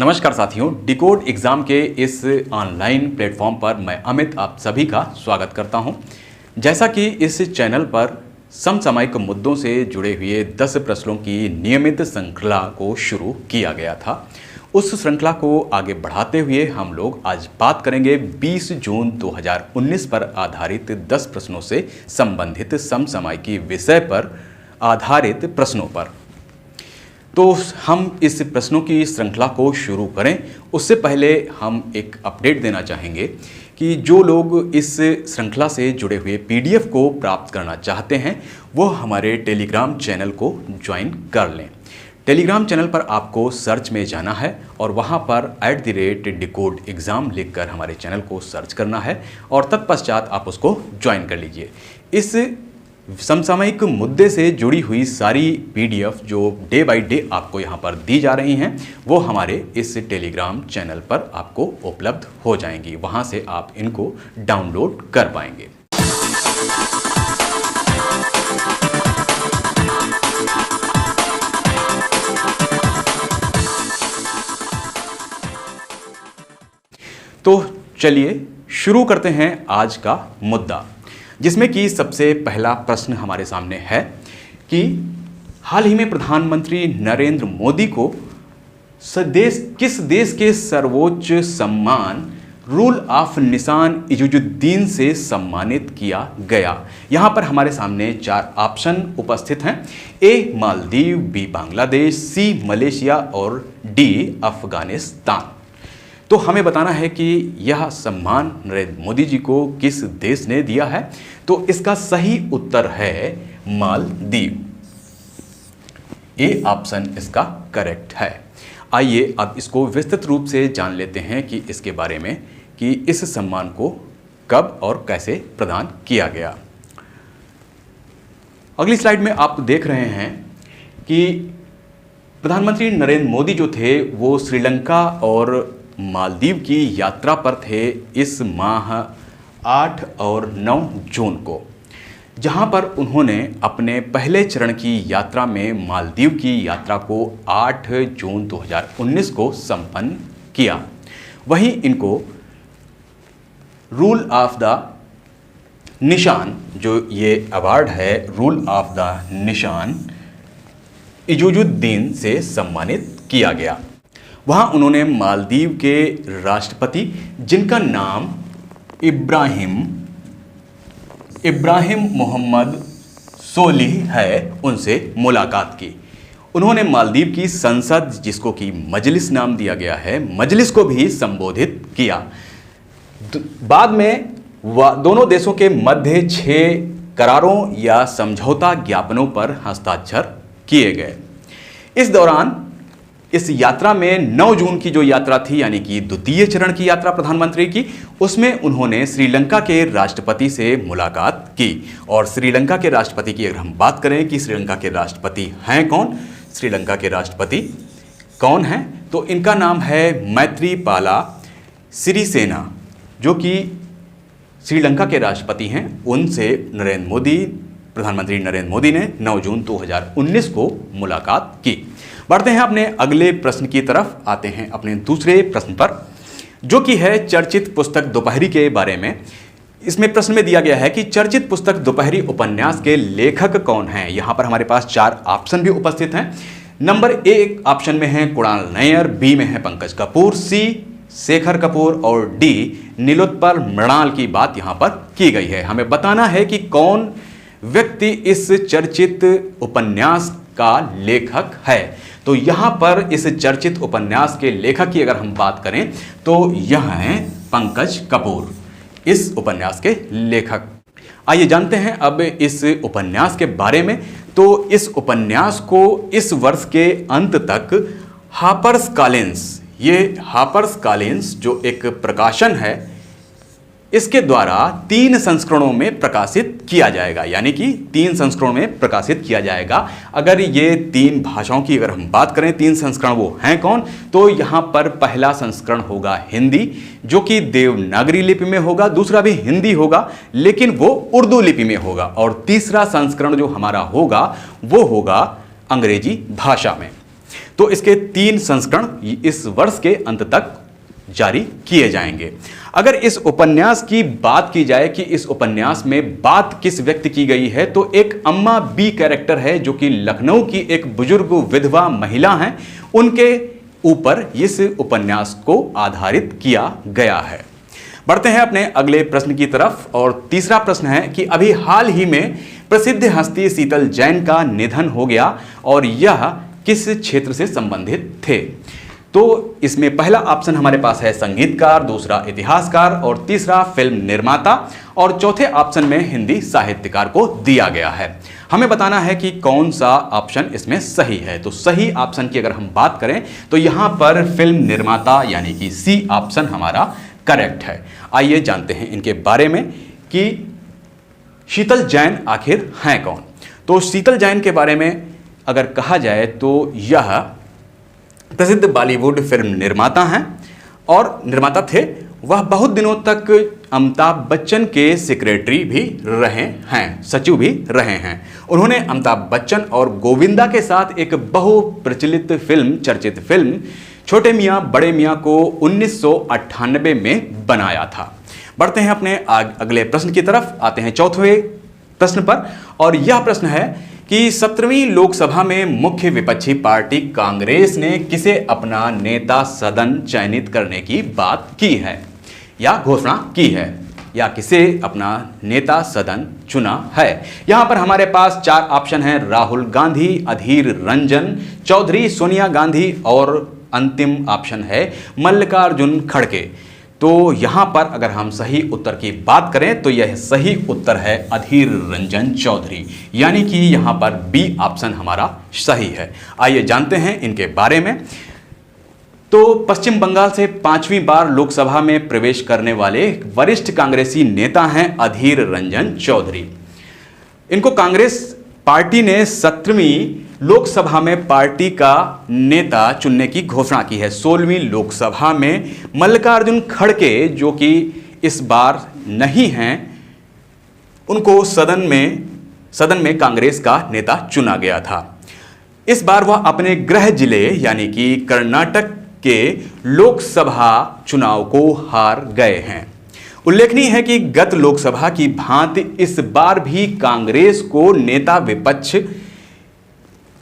नमस्कार साथियों, decode exam के इस ऑनलाइन प्लेटफॉर्म पर मैं अमित आप सभी का स्वागत करता हूं। जैसा कि इस चैनल पर समसामयिक मुद्दों से जुड़े हुए 10 प्रश्नों की नियमित श्रृंखला को शुरू किया गया था, उस श्रृंखला को आगे बढ़ाते हुए हम लोग आज बात करेंगे 20 जून 2019 पर आधारित 10 प्रश्नों से संबंधित समसामयिकी विषय पर आधारित प्रश्नों पर। तो हम इस प्रश्नों की श्रृंखला को शुरू करें उससे पहले हम एक अपडेट देना चाहेंगे कि जो लोग इस श्रृंखला से जुड़े हुए पीडीएफ को प्राप्त करना चाहते हैं वो हमारे टेलीग्राम चैनल को ज्वाइन कर लें। टेलीग्राम चैनल पर आपको सर्च में जाना है और वहाँ पर @decode exam लिखकर हमारे चैनल को सर्च करना है और तत्पश्चात आप उसको ज्वाइन कर लीजिए। इस समसामयिक मुद्दे से जुड़ी हुई सारी पीडीएफ जो डे बाय डे आपको यहाँ पर दी जा रही हैं वो हमारे इस टेलीग्राम चैनल पर आपको उपलब्ध हो जाएंगी। वहाँ से आप इनको डाउनलोड कर पाएंगे। तो चलिए शुरू करते हैं आज का मुद्दा, जिसमें कि सबसे पहला प्रश्न हमारे सामने है कि हाल ही में प्रधानमंत्री नरेंद्र मोदी को किस देश के सर्वोच्च सम्मान रूल ऑफ निशान इजुजुद्दीन से सम्मानित किया गया। यहाँ पर हमारे सामने 4 ऑप्शन उपस्थित हैं। ए मालदीव, बी बांग्लादेश, सी मलेशिया और डी अफगानिस्तान। तो हमें बताना है कि यह सम्मान नरेंद्र मोदी जी को किस देश ने दिया है। तो इसका सही उत्तर है मालदीव। ए ऑप्शन इसका करेक्ट है। आइए अब इसको विस्तृत रूप से जान लेते हैं कि इसके बारे में कि इस सम्मान को कब और कैसे प्रदान किया गया। अगली स्लाइड में आप देख रहे हैं कि प्रधानमंत्री नरेंद्र मोदी जो थे वो श्रीलंका और मालदीव की यात्रा पर थे इस माह 8 और 9 जून को, जहां पर उन्होंने अपने पहले चरण की यात्रा में मालदीव की यात्रा को 8 जून 2019 को संपन्न किया। वहीं इनको रूल ऑफ द निशान, जो ये अवार्ड है रूल ऑफ द निशान इजुजुद्दीन से सम्मानित किया गया। वहाँ उन्होंने मालदीव के राष्ट्रपति, जिनका नाम इब्राहिम मोहम्मद सोलिह है, उनसे मुलाकात की। उन्होंने मालदीव की संसद, जिसको कि मजलिस नाम दिया गया है, मजलिस को भी संबोधित किया। बाद में दोनों देशों के मध्य 6 करारों या समझौता ज्ञापनों पर हस्ताक्षर किए गए। इस दौरान इस यात्रा में 9 जून की जो यात्रा थी, यानी कि द्वितीय चरण की यात्रा प्रधानमंत्री की, उसमें उन्होंने श्रीलंका के राष्ट्रपति से मुलाकात की। और श्रीलंका के राष्ट्रपति की अगर हम बात करें कि श्रीलंका के राष्ट्रपति हैं कौन, श्रीलंका के राष्ट्रपति कौन हैं, तो इनका नाम है मैत्रीपाला सिरिसेना, जो कि श्रीलंका के राष्ट्रपति हैं। उनसे प्रधानमंत्री नरेंद्र मोदी ने 9 जून 2019 को मुलाकात की। बढ़ते हैं अपने अगले प्रश्न की तरफ, आते हैं अपने दूसरे प्रश्न पर, जो कि है चर्चित पुस्तक दोपहरी के बारे में। इसमें प्रश्न में दिया गया है कि चर्चित पुस्तक दोपहरी उपन्यास के लेखक कौन हैं। यहाँ पर हमारे पास 4 ऑप्शन भी उपस्थित हैं। नंबर 1 ऑप्शन में है कुणाल नायर, बी में है पंकज कपूर, सी शेखर कपूर और डी नीलोत्पल मृणाल की बात यहाँ पर की गई है। हमें बताना है कि कौन व्यक्ति इस चर्चित उपन्यास का लेखक है। तो यहाँ पर इस चर्चित उपन्यास के लेखक की अगर हम बात करें तो यह हैं पंकज कपूर, इस उपन्यास के लेखक। आइए जानते हैं अब इस उपन्यास के बारे में। तो इस उपन्यास को इस वर्ष के अंत तक हापर्स कॉलिन्स जो एक प्रकाशन है, इसके द्वारा 3 संस्करणों में प्रकाशित किया जाएगा, यानी कि 3 संस्करणों में प्रकाशित किया जाएगा। अगर ये 3 भाषाओं की अगर हम बात करें, 3 संस्करण वो हैं कौन, तो यहाँ पर पहला संस्करण होगा हिंदी, जो कि देवनागरी लिपि में होगा। दूसरा भी हिंदी होगा लेकिन वो उर्दू लिपि में होगा। और तीसरा संस्करण जो हमारा होगा वो होगा अंग्रेजी भाषा में। तो इसके 3 संस्करण इस वर्ष के अंत तक जारी किए जाएंगे। अगर इस उपन्यास की बात की जाए कि इस उपन्यास में बात किस व्यक्ति की गई है, तो एक अम्मा बी कैरेक्टर है जो कि लखनऊ की एक बुजुर्ग विधवा महिला हैं, उनके ऊपर इस उपन्यास को आधारित किया गया है। बढ़ते हैं अपने अगले प्रश्न की तरफ और तीसरा प्रश्न है कि अभी हाल ही में प्रसिद्ध हस्ती शीतल जैन का निधन हो गया और यह किस क्षेत्र से संबंधित थे। तो इसमें पहला ऑप्शन हमारे पास है संगीतकार, दूसरा इतिहासकार और तीसरा फिल्म निर्माता और चौथे ऑप्शन में हिंदी साहित्यकार को दिया गया है। हमें बताना है कि कौन सा ऑप्शन इसमें सही है। तो सही ऑप्शन की अगर हम बात करें तो यहां पर फिल्म निर्माता यानी कि सी ऑप्शन हमारा करेक्ट है। आइए जानते हैं इनके बारे में कि शीतल जैन आखिर हैं कौन। तो शीतल जैन के बारे में अगर कहा जाए तो यह प्रसिद्ध बॉलीवुड फिल्म निर्माता हैं और निर्माता थे। वह बहुत दिनों तक अमिताभ बच्चन के सेक्रेटरी भी रहे हैं, सचिव भी रहे हैं। उन्होंने अमिताभ बच्चन और गोविंदा के साथ एक बहुप्रचलित फिल्म, चर्चित फिल्म छोटे मियाँ बड़े मियाँ को 1998 में बनाया था। बढ़ते हैं अपने अगले प्रश्न की तरफ, आते हैं चौथे प्रश्न पर और यह प्रश्न है कि 17वीं लोकसभा में मुख्य विपक्षी पार्टी कांग्रेस ने किसे अपना नेता सदन चयनित करने की बात की है या घोषणा की है या किसे अपना नेता सदन चुना है। यहां पर हमारे पास 4 ऑप्शन हैं, राहुल गांधी, अधीर रंजन चौधरी, सोनिया गांधी और अंतिम ऑप्शन है मल्लिकार्जुन खड़गे। तो यहां पर अगर हम सही उत्तर की बात करें तो यह सही उत्तर है अधीर रंजन चौधरी, यानी कि यहां पर बी ऑप्शन हमारा सही है। आइए जानते हैं इनके बारे में। तो पश्चिम बंगाल से 5वीं बार लोकसभा में प्रवेश करने वाले वरिष्ठ कांग्रेसी नेता हैं अधीर रंजन चौधरी। इनको कांग्रेस पार्टी ने 17वीं लोकसभा में पार्टी का नेता चुनने की घोषणा की है। 16वीं लोकसभा में मल्लिकार्जुन खड़गे जो कि इस बार नहीं हैं, उनको सदन में कांग्रेस का नेता चुना गया था। इस बार वह अपने गृह जिले यानी कि कर्नाटक के लोकसभा चुनाव को हार गए हैं। उल्लेखनीय है कि गत लोकसभा की भांति इस बार भी कांग्रेस को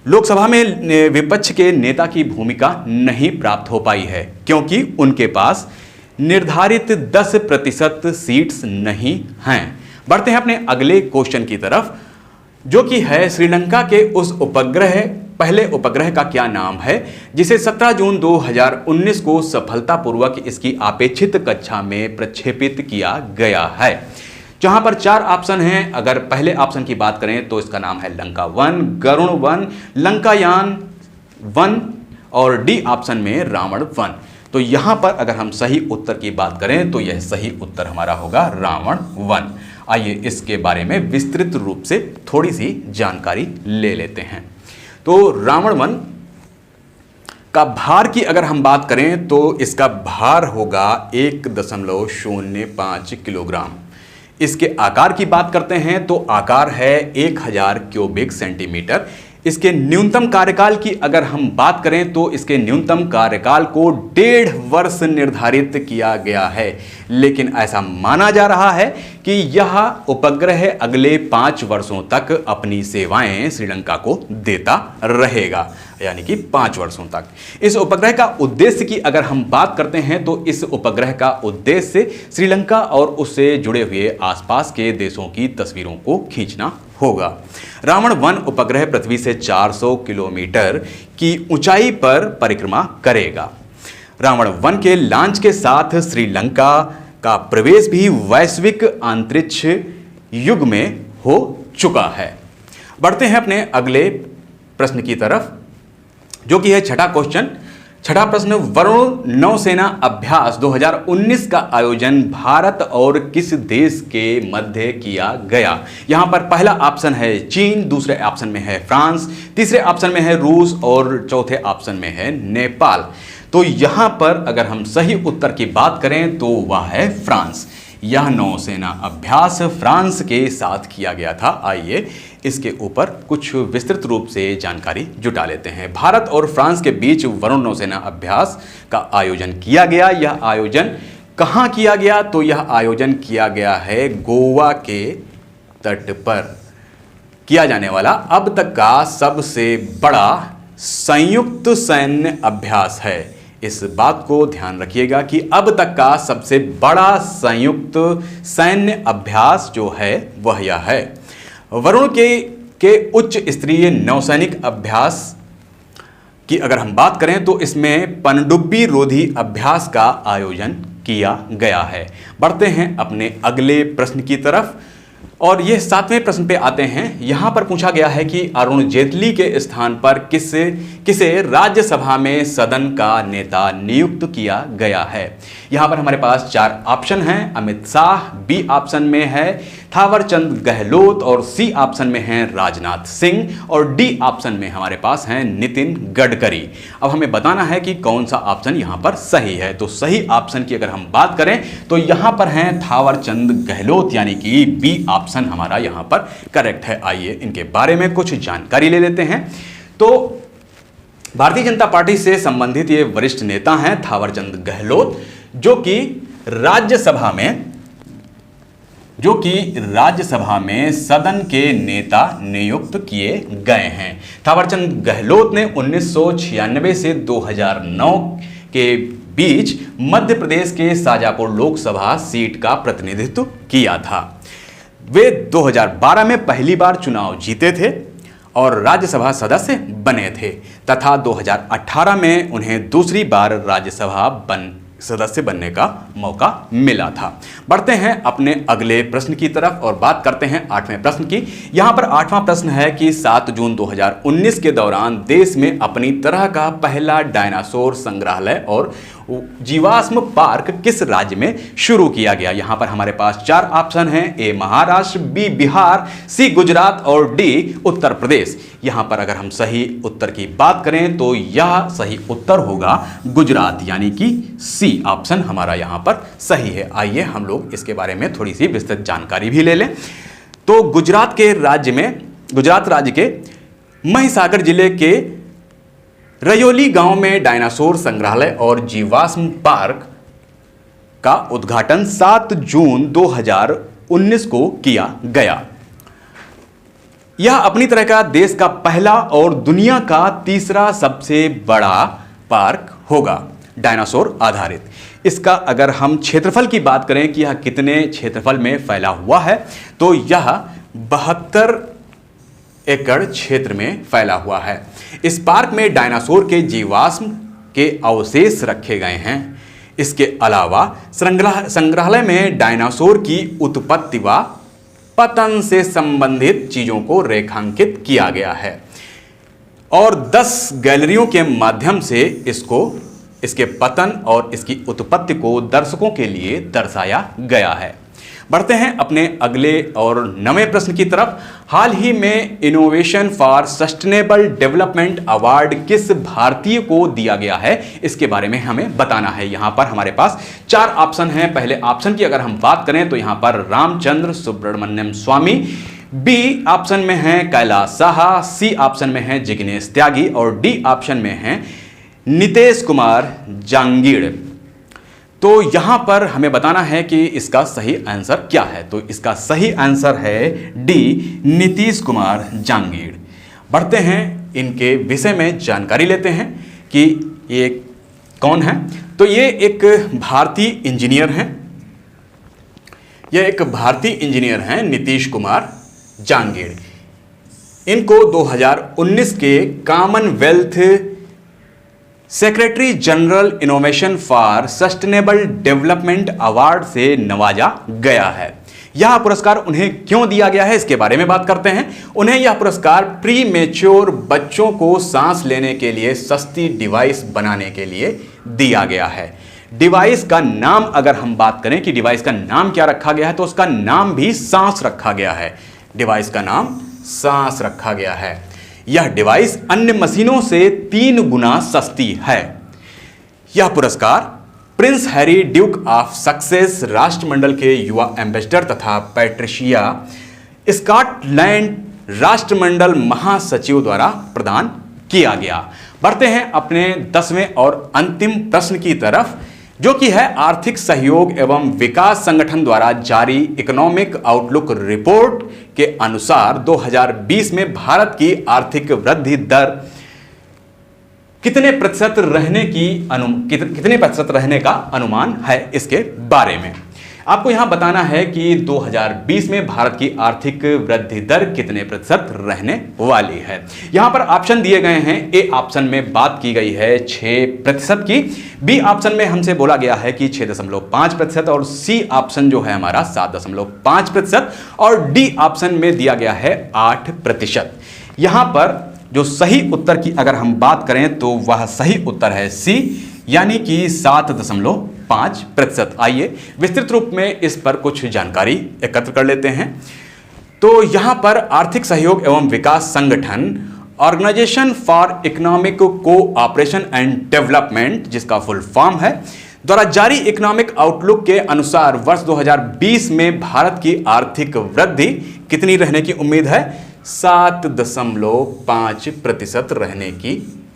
लोकसभा में विपक्ष के नेता की भूमिका नहीं प्राप्त हो पाई है, क्योंकि उनके पास निर्धारित 10% सीट्स नहीं हैं। बढ़ते हैं अपने अगले क्वेश्चन की तरफ, जो कि है श्रीलंका के उस पहले उपग्रह का क्या नाम है जिसे 17 जून 2019 को सफलतापूर्वक इसकी अपेक्षित कक्षा में प्रक्षेपित किया गया है। जहां पर 4 ऑप्शन हैं। अगर पहले ऑप्शन की बात करें तो इसका नाम है लंका 1, गरुण 1, लंकायान 1 और डी ऑप्शन में रावण 1। तो यहां पर अगर हम सही उत्तर की बात करें तो यह सही उत्तर हमारा होगा रावण 1। आइए इसके बारे में विस्तृत रूप से थोड़ी सी जानकारी ले लेते हैं। तो रावण 1 का भार की अगर हम बात करें तो इसका भार होगा 1.05 किलोग्राम। इसके आकार की बात करते हैं तो आकार है 1000 क्यूबिक सेंटीमीटर। इसके न्यूनतम कार्यकाल की अगर हम बात करें तो इसके न्यूनतम कार्यकाल को 1.5 वर्ष निर्धारित किया गया है, लेकिन ऐसा माना जा रहा है कि यह उपग्रह अगले 5 वर्षों तक अपनी सेवाएं श्रीलंका को देता रहेगा, यानी कि 5 वर्षों तक। इस उपग्रह का उद्देश्य की अगर हम बात करते हैं तो इस उपग्रह का उद्देश्य श्रीलंका और उससे जुड़े हुए आसपास के देशों की तस्वीरों को खींचना होगा। रावण 1 उपग्रह पृथ्वी से 400 किलोमीटर की ऊंचाई पर परिक्रमा करेगा। रावण 1 के लॉन्च के साथ श्रीलंका का प्रवेश भी वैश्विक अंतरिक्ष युग में हो चुका है। बढ़ते हैं अपने अगले प्रश्न की तरफ, जो कि है छठा क्वेश्चन। छठा प्रश्न, वरुण नौसेना अभ्यास 2019 का आयोजन भारत और किस देश के मध्य किया गया। यहां पर पहला ऑप्शन है चीन, दूसरे ऑप्शन में है फ्रांस, तीसरे ऑप्शन में है रूस और चौथे ऑप्शन में है नेपाल। तो यहां पर अगर हम सही उत्तर की बात करें तो वह है फ्रांस। यह नौसेना अभ्यास फ्रांस के साथ किया गया था। आइए इसके ऊपर कुछ विस्तृत रूप से जानकारी जुटा लेते हैं। भारत और फ्रांस के बीच वरुण नौसेना अभ्यास का आयोजन किया गया। यह आयोजन कहाँ किया गया? तो यह आयोजन किया गया है गोवा के तट पर किया जाने वाला अब तक का सबसे बड़ा संयुक्त सैन्य अभ्यास है। इस बात को ध्यान रखिएगा कि अब तक का सबसे बड़ा संयुक्त सैन्य अभ्यास जो है वह यह है। वरुण के उच्च स्तरीय नौसैनिक अभ्यास की अगर हम बात करें तो इसमें पनडुब्बी रोधी अभ्यास का आयोजन किया गया है। बढ़ते हैं अपने अगले प्रश्न की तरफ और ये 7वें प्रश्न पे आते हैं। यहां पर पूछा गया है कि अरुण जेटली के स्थान पर किसे राज्यसभा में सदन का नेता नियुक्त किया गया है। यहां पर हमारे पास 4 ऑप्शन हैं। अमित शाह बी ऑप्शन में है, थावरचंद गहलोत और सी ऑप्शन में है राजनाथ सिंह और डी ऑप्शन में हमारे पास हैं नितिन गडकरी। अब हमें बताना है कि कौन सा ऑप्शन यहां पर सही है। तो सही ऑप्शन की अगर हम बात करें तो यहां पर हैं थावरचंद गहलोत, यानी कि बी ऑप्शन हमारा यहां पर करेक्ट है। आइए इनके बारे में कुछ जानकारी ले लेते हैं। तो भारतीय जनता पार्टी से संबंधित ये वरिष्ठ नेता हैं थावरचंद गहलोत, जो कि राज्यसभा में सदन के नेता नियुक्त किए गए हैं। थावरचंद गहलोत ने 1996 से 2009 के बीच मध्य प्रदेश के शाजापुर लोकसभा सीट का प्रतिनिधित्व किया था। वे 2012 में पहली बार चुनाव जीते थे और राज्यसभा सदस्य बने थे तथा 2018 में उन्हें दूसरी बार राज्यसभा सदस्य बनने का मौका मिला था। बढ़ते हैं अपने अगले प्रश्न की तरफ और बात करते हैं 8वें प्रश्न की। यहां पर 8वां प्रश्न है कि 7 जून 2019 के दौरान देश में अपनी तरह का पहला डायनासोर संग्रहालय और जीवाश्म पार्क किस राज्य में शुरू किया गया। यहां पर हमारे पास 4 ऑप्शन हैं। ए महाराष्ट्र, बी बिहार, सी गुजरात और डी उत्तर प्रदेश। यहां पर अगर हम सही उत्तर की बात करें तो यह सही उत्तर होगा गुजरात, यानी कि सी ऑप्शन हमारा यहां पर सही है। आइए हम लोग इसके बारे में थोड़ी सी विस्तृत जानकारी भी ले लें। तो गुजरात राज्य के महिसागर जिले के रयोली गांव में डायनासोर संग्रहालय और जीवाश्म पार्क का उद्घाटन 7 जून 2019 को किया गया। यह अपनी तरह का देश का पहला और दुनिया का तीसरा सबसे बड़ा पार्क होगा डायनासोर आधारित। इसका अगर हम क्षेत्रफल की बात करें कि यह कितने क्षेत्रफल में फैला हुआ है तो यह 72 एकड़ क्षेत्र में फैला हुआ है। इस पार्क में डायनासोर के जीवाश्म के अवशेष रखे गए हैं। इसके अलावा संग्रहालय में डायनासोर की उत्पत्ति व पतन से संबंधित चीजों को रेखांकित किया गया है और 10 गैलरियों के माध्यम से इसके पतन और इसकी उत्पत्ति को दर्शकों के लिए दर्शाया गया है। बढ़ते हैं अपने अगले और 9वें प्रश्न की तरफ। हाल ही में innovation for sustainable development award किस भारतीय को दिया गया है, इसके बारे में हमें बताना है। यहां पर हमारे पास 4 ऑप्शन हैं। पहले ऑप्शन की अगर हम बात करें तो यहां पर रामचंद्र सुब्रमण्यम स्वामी, बी ऑप्शन में है कैलाश साहा, सी ऑप्शन में है जिग्नेश त्यागी और डी ऑप्शन में है नीतीश कुमार जांगीड़। तो यहां पर हमें बताना है कि इसका सही आंसर क्या है। तो इसका सही आंसर है डी नीतीश कुमार जांगीड़। बढ़ते हैं इनके विषय में जानकारी लेते हैं कि ये कौन है। तो ये एक भारतीय इंजीनियर हैं नीतीश कुमार जांगीड़। इनको 2019 के Commonwealth secretary general innovation for sustainable development award से नवाजा गया है। यह पुरस्कार उन्हें क्यों दिया गया है, इसके बारे में बात करते हैं। उन्हें यह पुरस्कार प्री मेच्योर बच्चों को सांस लेने के लिए सस्ती डिवाइस बनाने के लिए दिया गया है। डिवाइस का नाम अगर हम बात करें कि डिवाइस का नाम क्या रखा गया है तो उसका नाम भी सांस रखा गया है। डिवाइस का नाम सांस रखा गया है। यह डिवाइस अन्य मशीनों से 3 गुना सस्ती है। यह पुरस्कार Prince Harry Duke of success राष्ट्रमंडल के युवा एम्बेसडर तथा पैट्रिशिया स्कॉटलैंड राष्ट्रमंडल महासचिव द्वारा प्रदान किया गया। बढ़ते हैं अपने 10वें और अंतिम प्रश्न की तरफ, जो कि है आर्थिक सहयोग एवं विकास संगठन द्वारा जारी इकोनॉमिक आउटलुक रिपोर्ट के अनुसार 2020 में भारत की आर्थिक वृद्धि दर कितने प्रतिशत रहने का अनुमान है, इसके बारे में आपको यहां बताना है कि 2020 में भारत की आर्थिक वृद्धि दर कितने प्रतिशत रहने वाली है। यहां पर ऑप्शन दिए गए हैं। ए ऑप्शन में बात की गई है 6% की, बी ऑप्शन में हमसे बोला गया है कि 6.5% और सी ऑप्शन जो है हमारा 7.5% और डी ऑप्शन में दिया गया है 8%। यहां पर जो सही उत्तर की अगर हम बात करें तो वह सही उत्तर है सी, यानी कि 7.5%। आइए विस्तृत रूप में इस पर कुछ जानकारी एकत्र कर लेते हैं। तो यहां पर आर्थिक सहयोग एवं विकास संगठन organisation for economic cooperation and development, जिसका फुल फॉर्म है, द्वारा जारी इकोनॉमिक आउटलुक के अनुसार वर्ष 2020 में भारत की आर्थिक वृद्धि कितनी रहने की उम्मीद है? 7.5% रहने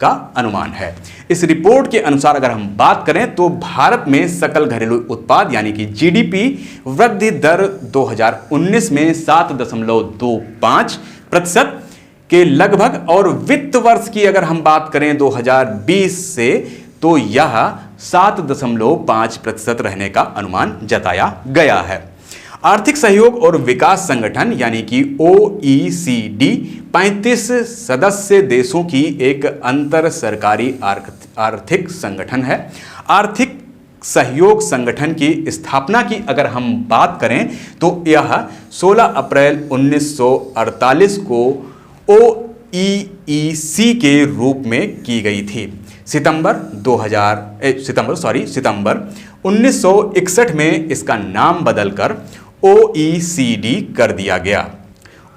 का अनुमान है। इस रिपोर्ट के अनुसार अगर हम बात करें तो भारत में सकल घरेलू उत्पाद यानी कि जीडीपी वृद्धि दर 2019 में 7.25% के लगभग और वित्त वर्ष की अगर हम बात करें 2020 से तो यह 7.5% रहने का अनुमान जताया गया है। आर्थिक सहयोग और विकास संगठन यानी कि OECD 35 सदस्य देशों की एक अंतर सरकारी आर्थिक संगठन है। आर्थिक सहयोग संगठन की स्थापना की अगर हम बात करें तो यह 16 अप्रैल 1948 को OEEC के रूप में की गई थी। सितंबर 1961 में इसका नाम बदलकर OECD कर दिया गया।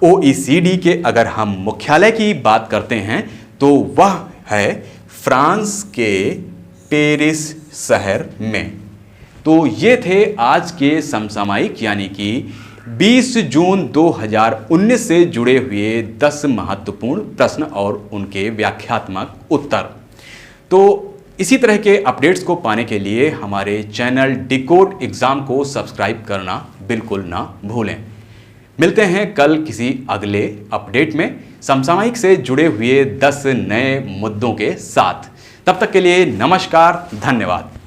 OECD के अगर हम मुख्यालय की बात करते हैं तो वह है फ्रांस के पेरिस शहर में। तो ये थे आज के समसामयिक यानी कि 20 जून 2019 से जुड़े हुए 10 महत्वपूर्ण प्रश्न और उनके व्याख्यात्मक उत्तर। तो इसी तरह के अपडेट्स को पाने के लिए हमारे चैनल डिकोड एग्जाम को सब्सक्राइब करना बिल्कुल ना भूलें। मिलते हैं कल किसी अगले अपडेट में समसामयिक से जुड़े हुए 10 नए मुद्दों के साथ। तब तक के लिए नमस्कार, धन्यवाद।